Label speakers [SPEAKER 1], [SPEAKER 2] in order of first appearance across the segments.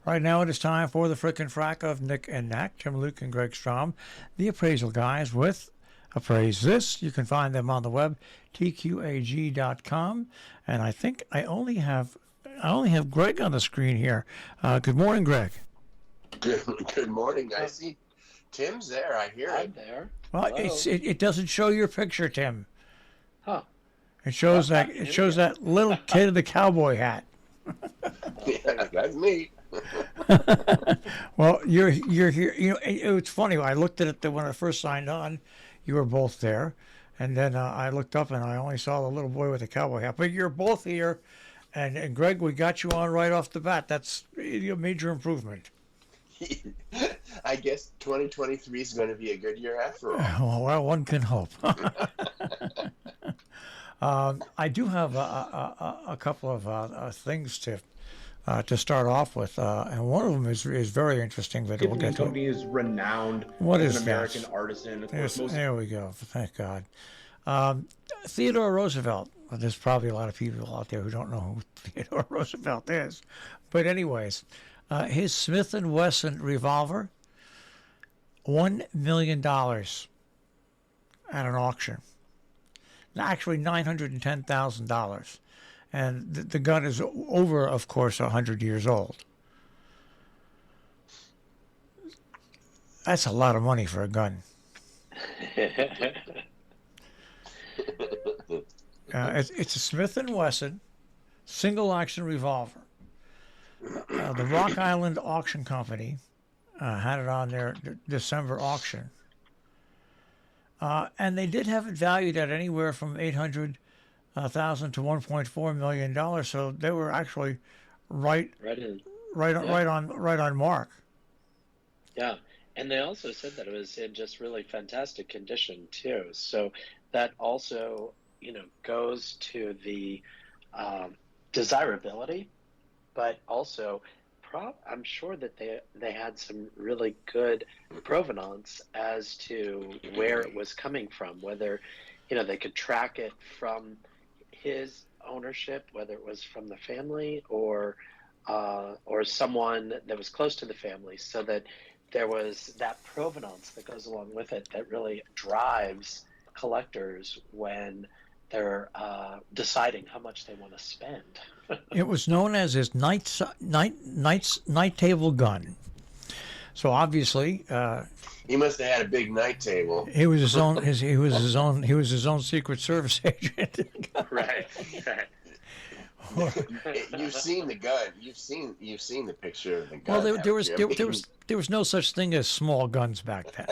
[SPEAKER 1] Right now it is time for the frickin' frack of Nick and Nack, Tim Luke and Greg Strom, the appraisal guys with Appraise This. You can find them on the web, tqag.com. And I think I only have Greg on the screen here. Good morning, Greg.
[SPEAKER 2] Good morning. I see Tim's there. I hear
[SPEAKER 3] I'm
[SPEAKER 2] it.
[SPEAKER 3] there.
[SPEAKER 1] Well,
[SPEAKER 3] Hello.
[SPEAKER 1] it doesn't show your picture, Tim.
[SPEAKER 3] Huh.
[SPEAKER 1] It shows
[SPEAKER 3] Well,
[SPEAKER 1] that little kid in the cowboy hat.
[SPEAKER 2] Yeah, that's me.
[SPEAKER 1] Well, you're here. You know, it's funny. I looked at it when I first signed on. You were both there, and then I looked up and I only saw the little boy with the cowboy hat. But you're both here, and Greg, we got you on right off the bat. That's a major improvement.
[SPEAKER 2] I guess 2023 is going to be a good year after all.
[SPEAKER 1] Well, one can hope. I do have a couple of things to start off with, and one of them is very interesting. But we'll
[SPEAKER 4] Tiffany
[SPEAKER 1] get to it.
[SPEAKER 4] Company is renowned
[SPEAKER 1] What
[SPEAKER 4] as
[SPEAKER 1] is
[SPEAKER 4] an American
[SPEAKER 1] that?
[SPEAKER 4] artisan. Of
[SPEAKER 1] Yes,
[SPEAKER 4] course, most
[SPEAKER 1] there we go. Thank God. Theodore Roosevelt. Well, there's probably a lot of people out there who don't know who Theodore Roosevelt is. But anyways, his Smith & Wesson revolver, $1 million at an auction. Actually, $910,000. And the gun is over, of course, 100 years old. That's a lot of money for a gun. It's a Smith & Wesson single action revolver. The Rock Island Auction Company had it on their December auction. And they did have it valued at anywhere from $800,000 to $1.4 million. So they were actually right on mark.
[SPEAKER 3] Yeah. And they also said that it was in just really fantastic condition too. So that also, goes to the desirability, but also I'm sure that they had some really good provenance as to where it was coming from, whether, they could track it from his ownership, whether it was from the family or someone that was close to the family, so that there was that provenance that goes along with it that really drives collectors when they're deciding how much they want to spend.
[SPEAKER 1] It was known as his night table gun. So obviously,
[SPEAKER 2] He must have had a big night table.
[SPEAKER 1] he was his own Secret Service agent.
[SPEAKER 3] Right.
[SPEAKER 2] You've seen the gun. You've seen the picture of the gun.
[SPEAKER 1] Well, there
[SPEAKER 2] haven't you?
[SPEAKER 1] there was no such thing as small guns back then.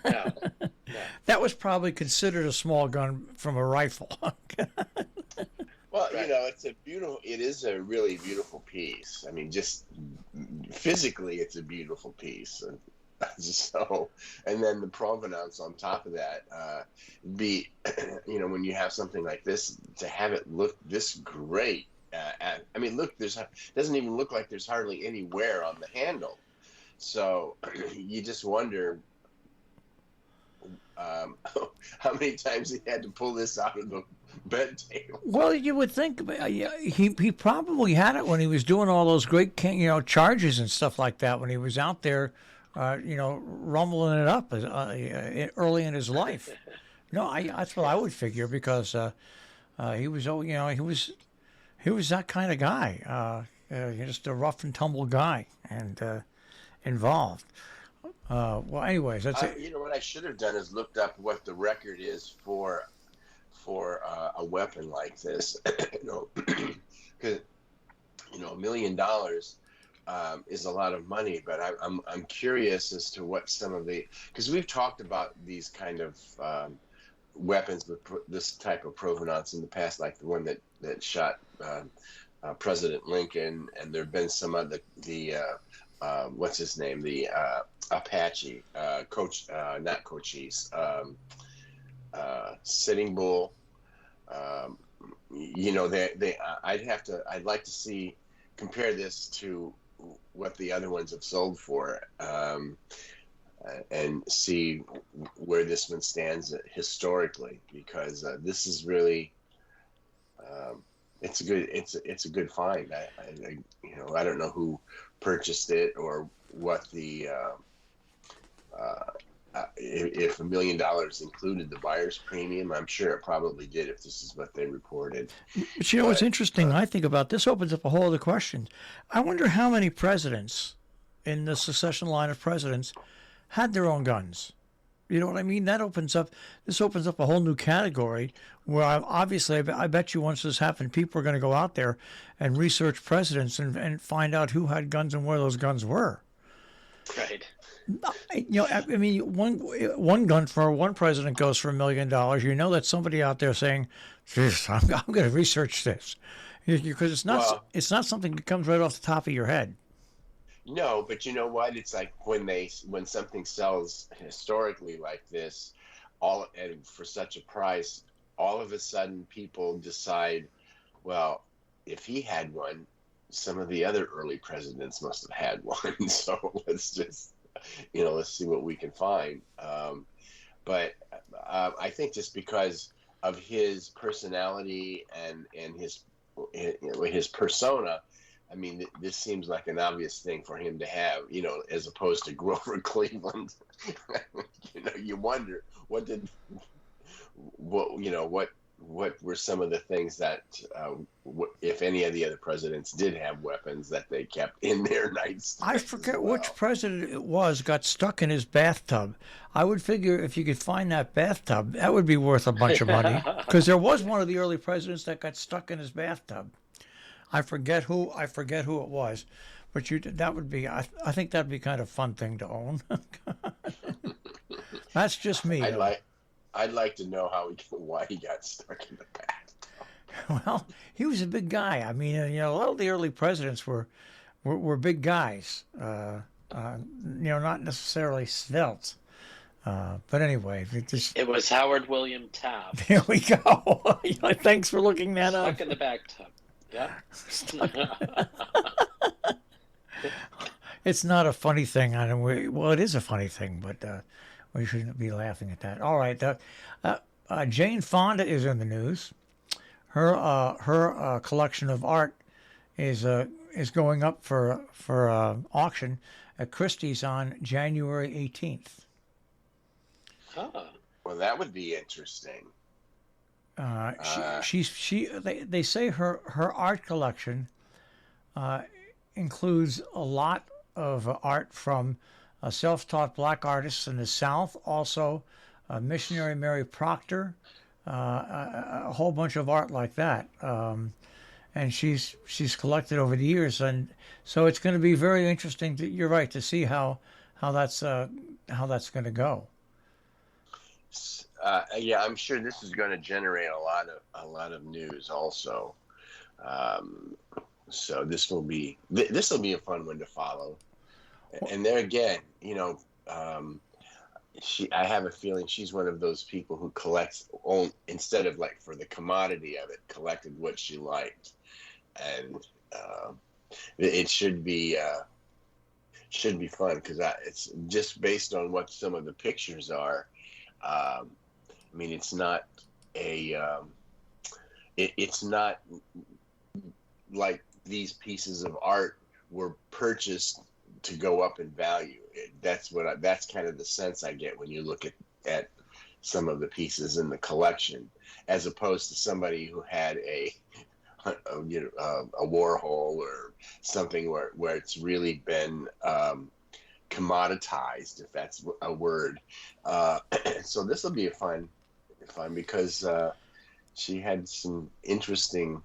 [SPEAKER 3] Yeah.
[SPEAKER 1] That was probably considered a small gun from a rifle.
[SPEAKER 2] Well,
[SPEAKER 3] Right.
[SPEAKER 2] it is a really beautiful piece. I mean, just physically, it's a beautiful piece. So, and then the provenance on top of that, when you have something like this, to have it look this great. Look, doesn't even look like there's hardly any wear on the handle. So you just wonder how many times he had to pull this out of the bed table.
[SPEAKER 1] Well, you would think he probably had it when he was doing all those great charges and stuff like that when he was out there, rumbling it up early in his life. No, that's what I would figure, because he was that kind of guy, just a rough and tumble guy, and involved. Well, anyways, that's it.
[SPEAKER 2] What I should have done is looked up what the record is for a weapon like this. Because $1 million is a lot of money, but I'm curious as to what some of because we've talked about these kind of weapons with this type of provenance in the past, like the one that shot President Lincoln, and there have been some other what's his name, the Apache, not Cochise, Sitting Bull. I'd like to compare this to what the other ones have sold for, and see where this one stands historically, because this is really, it's a good find. I don't know who purchased it or what the if $1 million included the buyer's premium. I'm sure it probably did if this is what they reported.
[SPEAKER 1] But you know what's interesting, I think about this opens up a whole other question. I wonder how many presidents in the succession line of presidents had their own guns. You know what I mean? This opens up a whole new category where obviously I bet you once this happened, people are going to go out there and research presidents and find out who had guns and where those guns were.
[SPEAKER 3] Right.
[SPEAKER 1] You know, I mean, one gun for one president goes for $1 million. You know that somebody out there saying, "Geez, I'm going to research this," because it's not something that comes right off the top of your head.
[SPEAKER 2] No, but you know what? It's like when something sells historically like this, and for such a price, all of a sudden people decide, well, if he had one, some of the other early presidents must have had one. So let's see what we can find. But I think just because of his personality and his persona, I mean, this seems like an obvious thing for him to have, as opposed to Grover Cleveland. You wonder what were some of the things that, if any of the other presidents did have weapons that they kept in their nightstands.
[SPEAKER 1] I forget which president it was got stuck in his bathtub. I would figure if you could find that bathtub, that would be worth a bunch of money. Because there was one of the early presidents that got stuck in his bathtub. I forget who it was, but that would be. I think that'd be kind of fun thing to own. That's just me.
[SPEAKER 2] I'd like to know why he got stuck in the bathtub.
[SPEAKER 1] Well, he was a big guy. I mean, a lot of the early presidents were big guys. Not necessarily svelte. But anyway,
[SPEAKER 3] it was Howard William Taft.
[SPEAKER 1] There we go. Thanks for looking that up.
[SPEAKER 3] Stuck in the bathtub. Yeah.
[SPEAKER 1] It's not a funny thing. Well, it is a funny thing, but we shouldn't be laughing at that. All right. Jane Fonda is in the news. Her collection of art is going up for auction at Christie's on January 18th.
[SPEAKER 3] Oh.
[SPEAKER 2] Well, that would be interesting.
[SPEAKER 1] They say her art collection includes a lot of art from self-taught black artists in the South, also missionary Mary Proctor, a whole bunch of art like that, and she's collected over the years, and so it's going to be very interesting. You're right, to see how that's going to go.
[SPEAKER 2] Yeah, I'm sure this is going to generate a lot of news also. So this will be a fun one to follow. And there again, I have a feeling she's one of those people who collects instead of like for the commodity of it, collected what she liked, and it should be fun because it's just based on what some of the pictures are. I mean, it's not it's not like these pieces of art were purchased to go up in value. That's kind of the sense I get when you look at some of the pieces in the collection, as opposed to somebody who had a Warhol or something where it's really been commoditized, if that's a word. So this will be fun because she had some interesting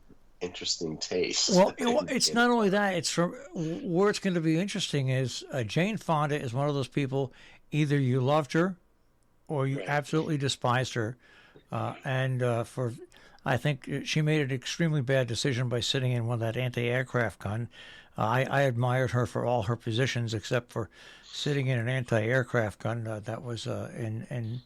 [SPEAKER 2] taste.
[SPEAKER 1] Well, it's not only that. It's from where it's going to be interesting is Jane Fonda is one of those people. Either you loved her, or you absolutely despised her, I think she made an extremely bad decision by sitting in one of that anti-aircraft gun. I admired her for all her positions except for sitting in an anti-aircraft gun that was in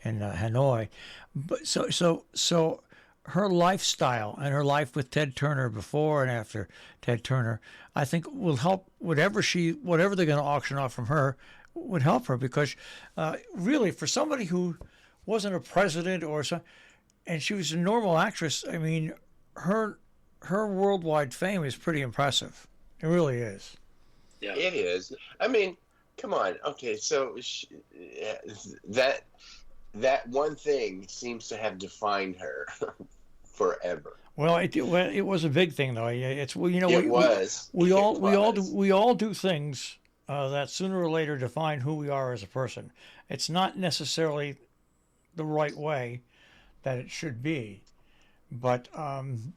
[SPEAKER 1] Hanoi. But so her lifestyle and her life with Ted Turner before and after Ted Turner, I think will help whatever they're going to auction off from her would help her, because really for somebody who wasn't a president or so, and she was a normal actress, I mean, her worldwide fame is pretty impressive. It really is.
[SPEAKER 3] Yeah.
[SPEAKER 2] It is. I mean, come on. Okay, so that that one thing seems to have defined her forever.
[SPEAKER 1] Well, it was a big thing though. It's well,
[SPEAKER 2] It was. It was.
[SPEAKER 1] we all do things that sooner or later define who we are as a person. It's not necessarily the right way that it should be, but and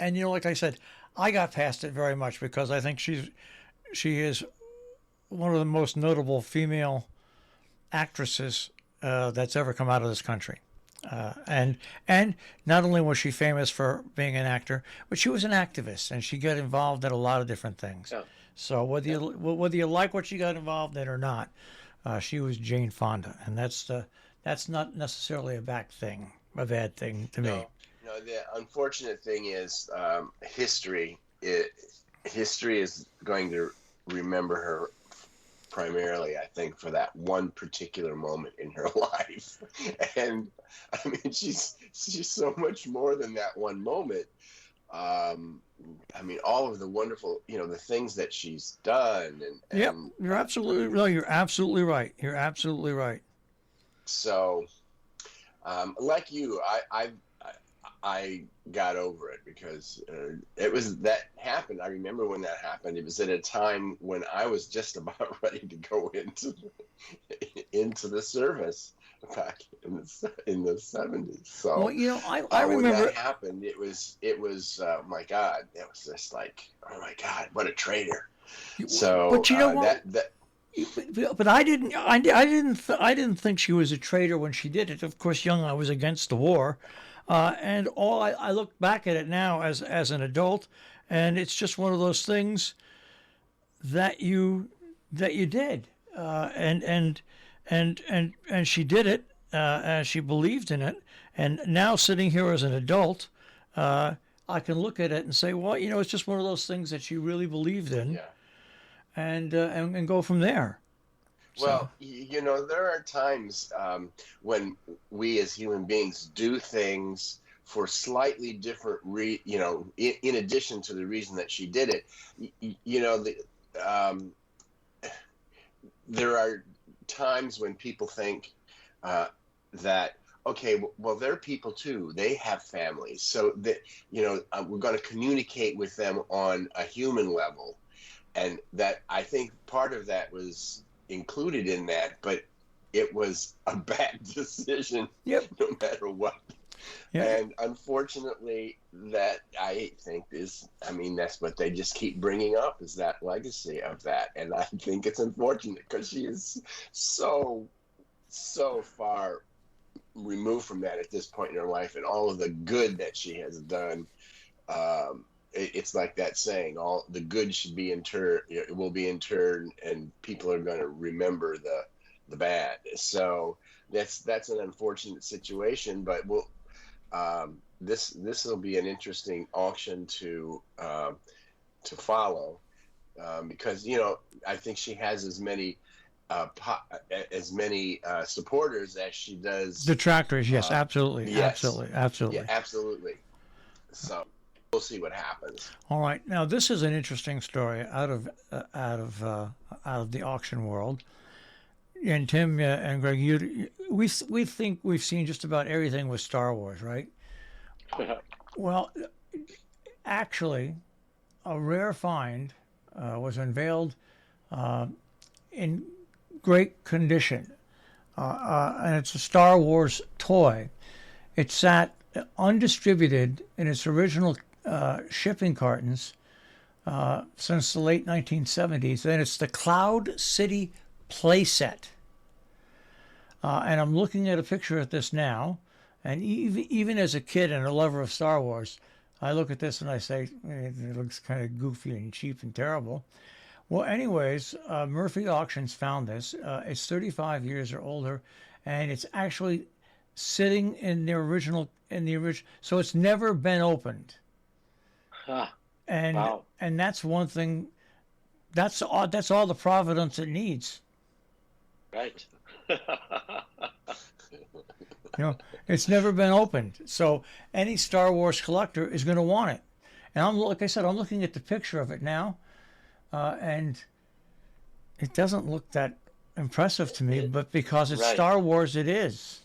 [SPEAKER 1] like I said, I got past it very much because I think she is one of the most notable female actresses that's ever come out of this country. And not only was she famous for being an actor, but she was an activist, and she got involved in a lot of different things.
[SPEAKER 3] Yeah.
[SPEAKER 1] So whether you like what she got involved in or not, she was Jane Fonda, and that's not necessarily a bad thing to me.
[SPEAKER 2] No. The unfortunate thing is history. History is going to remember her primarily, I think, for that one particular moment in her life. And I mean, she's so much more than that one moment. I mean, all of the wonderful, the things that she's done.
[SPEAKER 1] Yep, you're absolutely right. You're absolutely right.
[SPEAKER 2] So, like you, I got over it because it was that happened. I remember when that happened. It was at a time when I was just about ready to go into the service back in the 70s. So,
[SPEAKER 1] well, I remember
[SPEAKER 2] when that happened. It was my God. It was just like, oh my God, what a traitor. So,
[SPEAKER 1] but you know what?
[SPEAKER 2] That
[SPEAKER 1] But I didn't think she was a traitor when she did it. Of course, young, I was against the war, and I look back at it now as an adult, and it's just one of those things that you did, and she did it, and she believed in it, and now sitting here as an adult, I can look at it and say, well, it's just one of those things that she really believed in.
[SPEAKER 2] yeah.
[SPEAKER 1] And go from there.
[SPEAKER 2] Well, there are times when we as human beings do things for slightly different, in addition to the reason that she did it. There are times when people think that, okay, well, they're people too. They have families, so that we're going to communicate with them on a human level. And that, I think part of that was included in that, but it was a bad decision.
[SPEAKER 1] Yep.
[SPEAKER 2] No matter what. Yep. And unfortunately, that I think that's what they just keep bringing up, is that legacy of that. And I think it's unfortunate because she is so far removed from that at this point in her life, and all of the good that she has done. It's like that saying, all the good should be interred, it will be interred, and people are going to remember the bad. So that's an unfortunate situation, but this will be an interesting auction to follow, because I think she has as many supporters as she does
[SPEAKER 1] detractors. Yes, absolutely,
[SPEAKER 2] yes.
[SPEAKER 1] absolutely.
[SPEAKER 2] Yeah, absolutely. So we'll see what happens.
[SPEAKER 1] All right, now this is an interesting story out of the auction world. And Tim and Greg, we think we've seen just about everything with Star Wars, right? Well, actually, a rare find was unveiled in great condition, and it's a Star Wars toy. It sat undistributed in its original shipping cartons since the late 1970s, and it's the Cloud City playset. And I'm looking at a picture of this now, and even as a kid and a lover of Star Wars, I look at this and I say, it looks kind of goofy and cheap and terrible. Well, anyways, Murphy Auctions found this. It's 35 years or older, and it's actually sitting in the original, so it's never been opened.
[SPEAKER 3] Huh.
[SPEAKER 1] And
[SPEAKER 3] wow.
[SPEAKER 1] And that's one thing. That's all the provenance it needs.
[SPEAKER 3] Right.
[SPEAKER 1] It's never been opened, so any Star Wars collector is going to want it. And like I said, I'm looking at the picture of it now. and it doesn't look that impressive to me. But because it's
[SPEAKER 3] Right.
[SPEAKER 1] Star Wars, it is.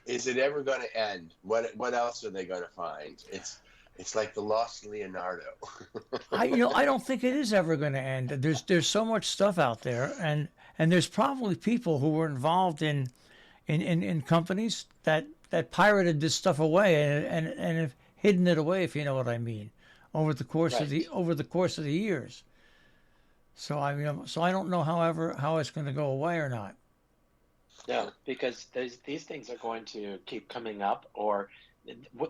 [SPEAKER 2] Is it ever going to end? What else are they going to find? It's like the lost Leonardo.
[SPEAKER 1] I don't think it is ever going to end. There's so much stuff out there, and there's probably people who were involved in companies that pirated this stuff away and have hidden it away, if you know what I mean, over the course of
[SPEAKER 3] Right.
[SPEAKER 1] the years. So I don't know, however, how it's going to go away or not.
[SPEAKER 3] No, because these things are going to keep coming up, or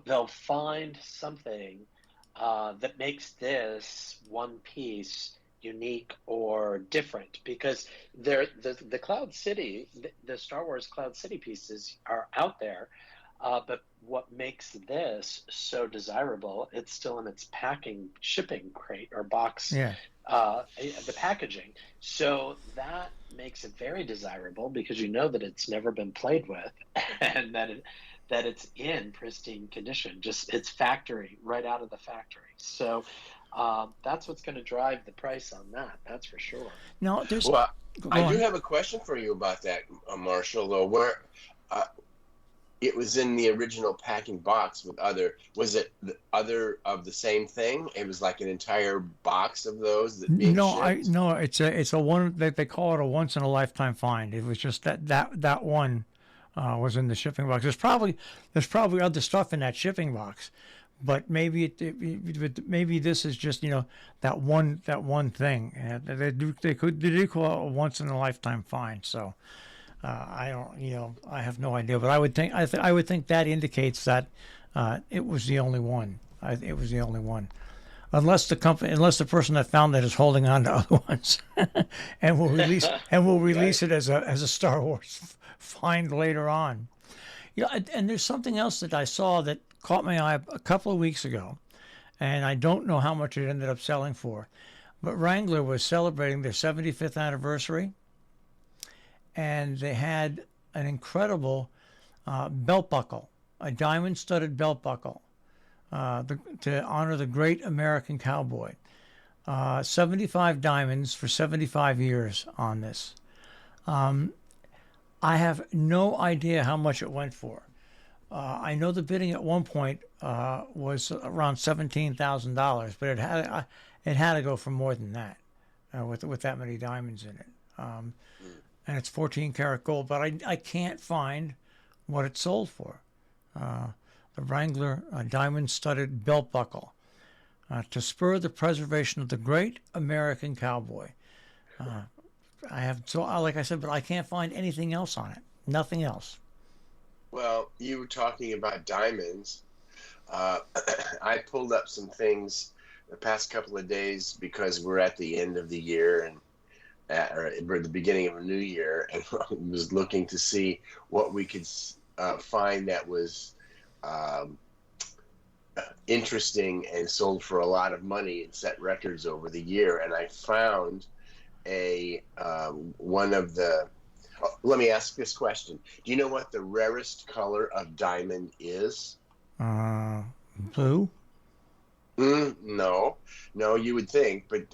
[SPEAKER 3] they'll find something that makes this one piece unique or different. Because the Cloud City, the Star Wars Cloud City pieces are out there, but what makes this so desirable? It's still in its shipping crate or box,
[SPEAKER 1] Yeah.
[SPEAKER 3] the packaging. So that makes it very desirable because you know that it's never been played with, and that it's in pristine condition, just its factory, right out of the factory. So that's what's going to drive the price on that. That's for sure.
[SPEAKER 1] No, there's.
[SPEAKER 2] Well,
[SPEAKER 1] Go
[SPEAKER 2] I do
[SPEAKER 1] on.
[SPEAKER 2] have a question for you about that, Marshall. Though, where uh, it was in the original packing box with other, was it the other of the same thing? It was like an entire box of those that being
[SPEAKER 1] No,
[SPEAKER 2] shipped.
[SPEAKER 1] no, it's a one, they call it a once in a lifetime find. It was just that one was in the shipping box. There's probably other stuff in that shipping box, but maybe this is just that one thing. They do call it a once in a lifetime find. So I don't, I have no idea, but I would think that indicates that it was the only one. It was the only one. Unless the person that found it is holding on to other ones, and will release
[SPEAKER 2] Right.
[SPEAKER 1] it as a Star Wars find later on. And there's something else that I saw that caught my eye a couple of weeks ago, and I don't know how much it ended up selling for, but Wrangler was celebrating their 75th anniversary, and they had an incredible belt buckle, a diamond-studded belt buckle, to honor the great American cowboy. 75 diamonds for 75 years on this. I have no idea how much it went for. I know the bidding at one point was around $17,000, but it had to go for more than that with that many diamonds in it. And it's 14 karat gold, but I can't find what it sold for. The Wrangler diamond studded belt buckle to spur the preservation of the great American cowboy. Like I said, but I can't find anything else on it. Nothing else.
[SPEAKER 2] Well, you were talking about diamonds. Uh, I pulled up some things the past couple of days because we're at the end of the year and or we're at the beginning of a new year, and I was looking to see what we could find that was um, interesting and sold for a lot of money and set records over the year. And I found one of the. Oh, let me ask this question: do you know what the rarest color of diamond is?
[SPEAKER 1] Blue?
[SPEAKER 2] No, no, you would think, but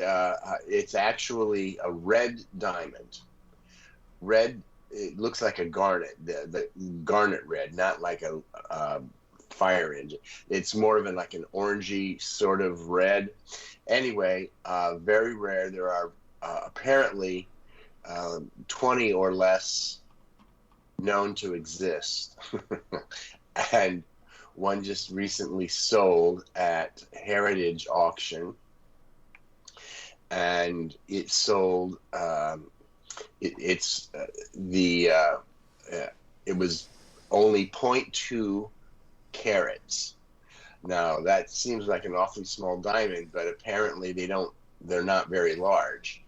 [SPEAKER 2] it's actually a red diamond. Red, it looks like a garnet, the garnet red, not like a fire engine. It's more of like an orangey sort of red. Anyway, very rare. There are apparently 20 or less known to exist. And one just recently sold at Heritage Auction, and it sold. It's the it was only 0.2 carats. Now that seems like an awfully small diamond, but apparently they're not very large,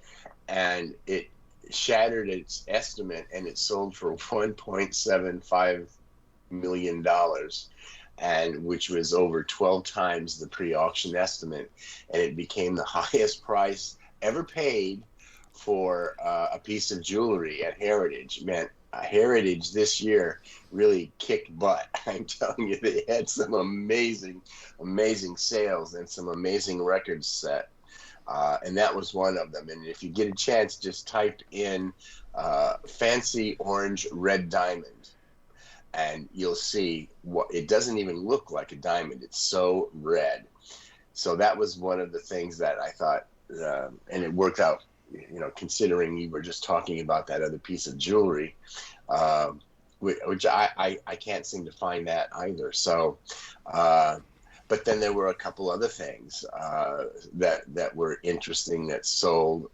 [SPEAKER 2] and it shattered its estimate, and it sold for $1.75 million, and which was over 12 times the pre-auction estimate, and it became the highest price ever paid for a piece of jewelry at Heritage. Heritage this year really kicked butt. I'm telling you, they had some amazing sales and some amazing records set. And that was one of them. And if you get a chance, just type in fancy orange red diamond, and you'll see what it doesn't even look like a diamond. It's so red. So that was one of the things that I thought, and it worked out, considering you were just talking about that other piece of jewelry, which I can't seem to find that either. So, but then there were a couple other things that were interesting that sold.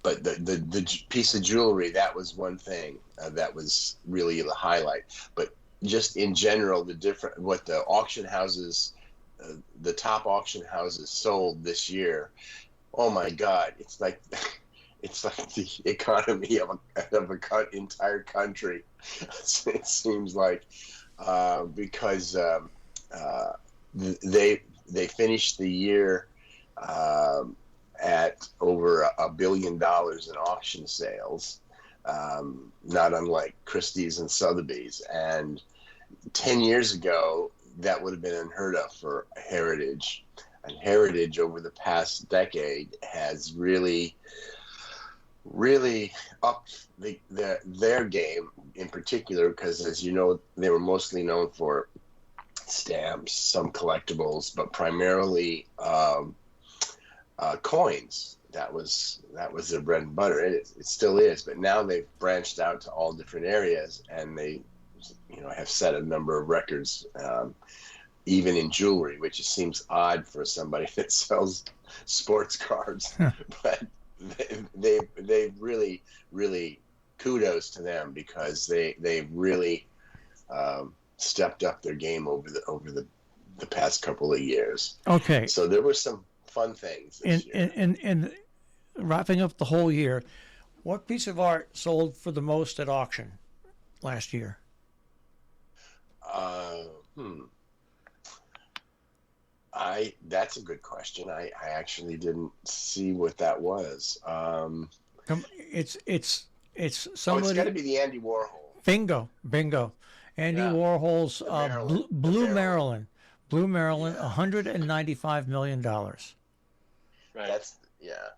[SPEAKER 2] But the piece of jewelry, that was one thing that was really the highlight. But just in general, what the auction houses, the top auction houses sold this year. Oh my God! It's like the economy of an entire country. It seems like because they finished the year at over $1 billion in auction sales, not unlike Christie's and Sotheby's. And 10 years ago, that would have been unheard of for Heritage. And Heritage over the past decade has really upped their game in particular, because, as you know, they were mostly known for stamps, some collectibles, but primarily coins. That was their bread and butter. It still is, but now they've branched out to all different areas, and they have set a number of records, even in jewelry, which seems odd for somebody that sells sports cards. But they really kudos to them, because they really stepped up their game over the past couple of years.
[SPEAKER 1] Okay.
[SPEAKER 2] So there were some fun things this year.
[SPEAKER 1] And wrapping up the whole year, what piece of art sold for the most at auction last year?
[SPEAKER 2] That's a good question. I actually didn't see what that was.
[SPEAKER 1] It's
[SPEAKER 2] It's
[SPEAKER 1] somebody.
[SPEAKER 2] got to be the Andy Warhol.
[SPEAKER 1] Bingo. Andy
[SPEAKER 2] Yeah.
[SPEAKER 1] Warhol's
[SPEAKER 2] Maryland.
[SPEAKER 1] Blue
[SPEAKER 2] The
[SPEAKER 1] Maryland. Blue Maryland,
[SPEAKER 2] Yeah.
[SPEAKER 1] $195 million.
[SPEAKER 3] Right.
[SPEAKER 2] That's yeah.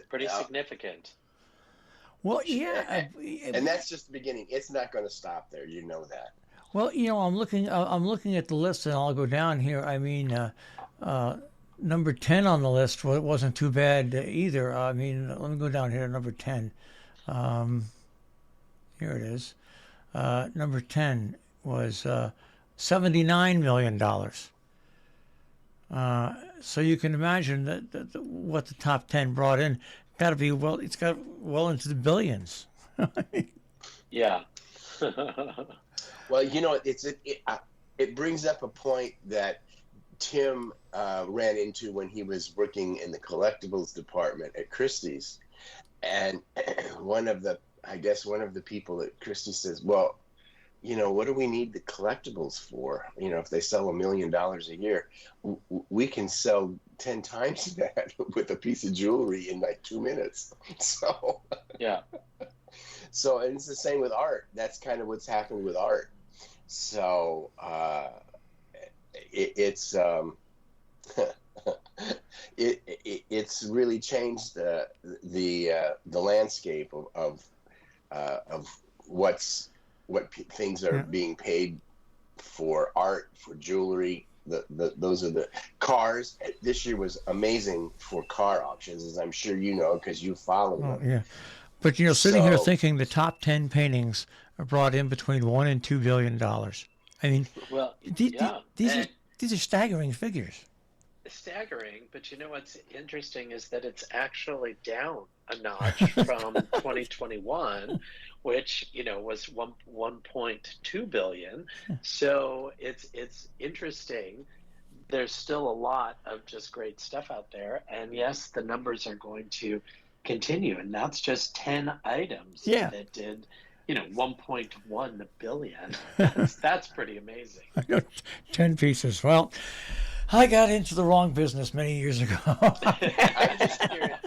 [SPEAKER 3] Pretty significant.
[SPEAKER 1] Well, yeah.
[SPEAKER 2] And that's just the beginning. It's not going to stop there. You know that.
[SPEAKER 1] Well, I'm looking at the list, and I'll go down here. I mean, number 10 on the list wasn't too bad either. I mean, let me go down here to number 10. Here it is. Number 10 was $79 million. So you can imagine that what the top 10 brought in. Got to be it's got well into the billions.
[SPEAKER 3] Yeah.
[SPEAKER 2] Well, it brings up a point that Tim ran into when he was working in the collectibles department at Christie's, and one of the people at Christie's says, "Well, what do we need the collectibles for? If they sell $1 million a year, we can sell 10 times that with a piece of jewelry in like 2 minutes." So
[SPEAKER 3] Yeah.
[SPEAKER 2] So, and it's the same with art. That's kind of what's happened with art. So it's it's really changed the landscape of what things are being paid for art, for jewelry. Those are the cars. This year was amazing for car auctions, as I'm sure you know, because you follow them.
[SPEAKER 1] Yeah. But sitting here thinking the top 10 paintings are brought in between $1 and $2 billion. I mean,
[SPEAKER 3] Well,
[SPEAKER 1] these are staggering figures.
[SPEAKER 3] staggering, but what's interesting is that it's actually down a notch from 2021, which was 1.2 billion. So it's interesting. There's still a lot of just great stuff out there, and yes, the numbers are going to continue, and that's just 10 items that did 1.1 billion. That's pretty amazing.
[SPEAKER 1] 10 pieces. Well, I got into the wrong business many years ago.
[SPEAKER 2] I'm just curious.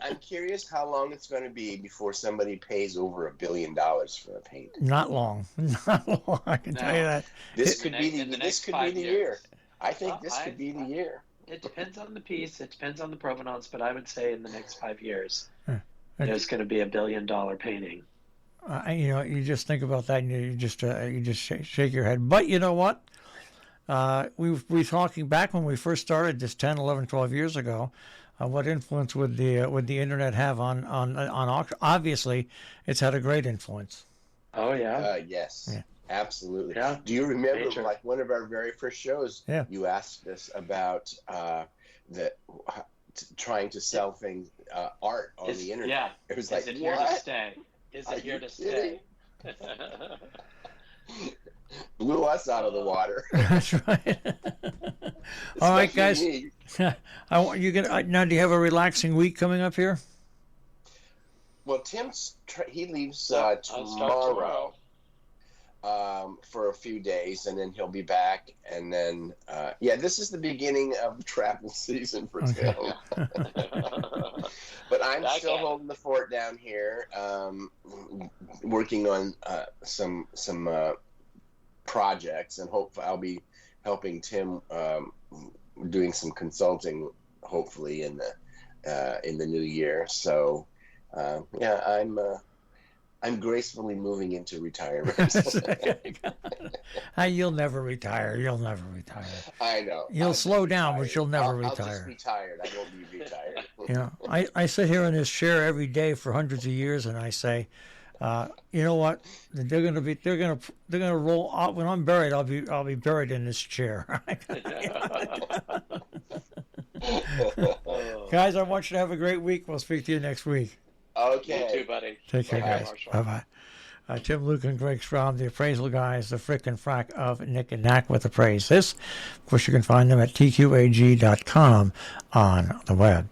[SPEAKER 2] I'm curious how long it's going to be before somebody pays over $1 billion for a paint.
[SPEAKER 1] Not long. Not long. I can tell you that.
[SPEAKER 2] This could be
[SPEAKER 3] in the
[SPEAKER 2] this
[SPEAKER 3] next
[SPEAKER 2] could be
[SPEAKER 3] 5
[SPEAKER 2] the
[SPEAKER 3] years.
[SPEAKER 2] year. I think this could be the year.
[SPEAKER 3] It depends on the piece. It depends on the provenance, but I would say in the next 5 years,
[SPEAKER 1] Huh.
[SPEAKER 3] there's going to be $1 billion painting.
[SPEAKER 1] You know, you just think about that and you just shake your head. But you know what? We were talking back when we first started this 10, 11, 12 years ago. What influence would the internet have on auction? Obviously, it's had a great influence.
[SPEAKER 3] Oh yeah.
[SPEAKER 2] Yes.
[SPEAKER 1] Yeah.
[SPEAKER 2] Absolutely.
[SPEAKER 3] Yeah.
[SPEAKER 2] Do you remember,
[SPEAKER 3] Major.
[SPEAKER 2] like one of our very first shows?
[SPEAKER 1] Yeah.
[SPEAKER 2] You asked us about trying to sell things, art on the internet.
[SPEAKER 3] Yeah.
[SPEAKER 2] It was
[SPEAKER 3] Is
[SPEAKER 2] like,
[SPEAKER 3] it here to
[SPEAKER 2] what?
[SPEAKER 3] stay? Is
[SPEAKER 2] Are
[SPEAKER 3] it here
[SPEAKER 2] you
[SPEAKER 3] to
[SPEAKER 2] kidding?
[SPEAKER 3] stay?
[SPEAKER 2] Blew us out of the water.
[SPEAKER 1] That's right. All right, guys.
[SPEAKER 2] Especially me.
[SPEAKER 1] I want you now. Do you have a relaxing week coming up here?
[SPEAKER 2] Well, he leaves
[SPEAKER 3] I'll start
[SPEAKER 2] tomorrow for a few days, and then he'll be back. And then, this is the beginning of travel season for Tim. But I'm still holding the fort down here, working on some projects, and hopefully I'll be helping Tim doing some consulting, hopefully in the new year. So. I'm gracefully moving into retirement.
[SPEAKER 1] You'll never retire. You'll never retire.
[SPEAKER 2] I know.
[SPEAKER 1] You'll slow down, but you'll never
[SPEAKER 2] I'll
[SPEAKER 1] retire.
[SPEAKER 2] just retired. I won't be retired.
[SPEAKER 1] You know, I sit here in this chair every day for hundreds of years, and I say, you know what? They're gonna roll out when I'm buried. I'll be buried in this chair. Guys, I want you to have a great week. We'll speak to you next week.
[SPEAKER 2] Okay.
[SPEAKER 3] You too, buddy.
[SPEAKER 1] Take care,
[SPEAKER 3] Bye-bye,
[SPEAKER 1] guys.
[SPEAKER 3] Marshall.
[SPEAKER 1] Bye-bye. Tim, Luke, and Greg Strom, the appraisal guys, the frick and frack of Nick and Knack with Appraise. This, of course, you can find them at tqag.com on the web.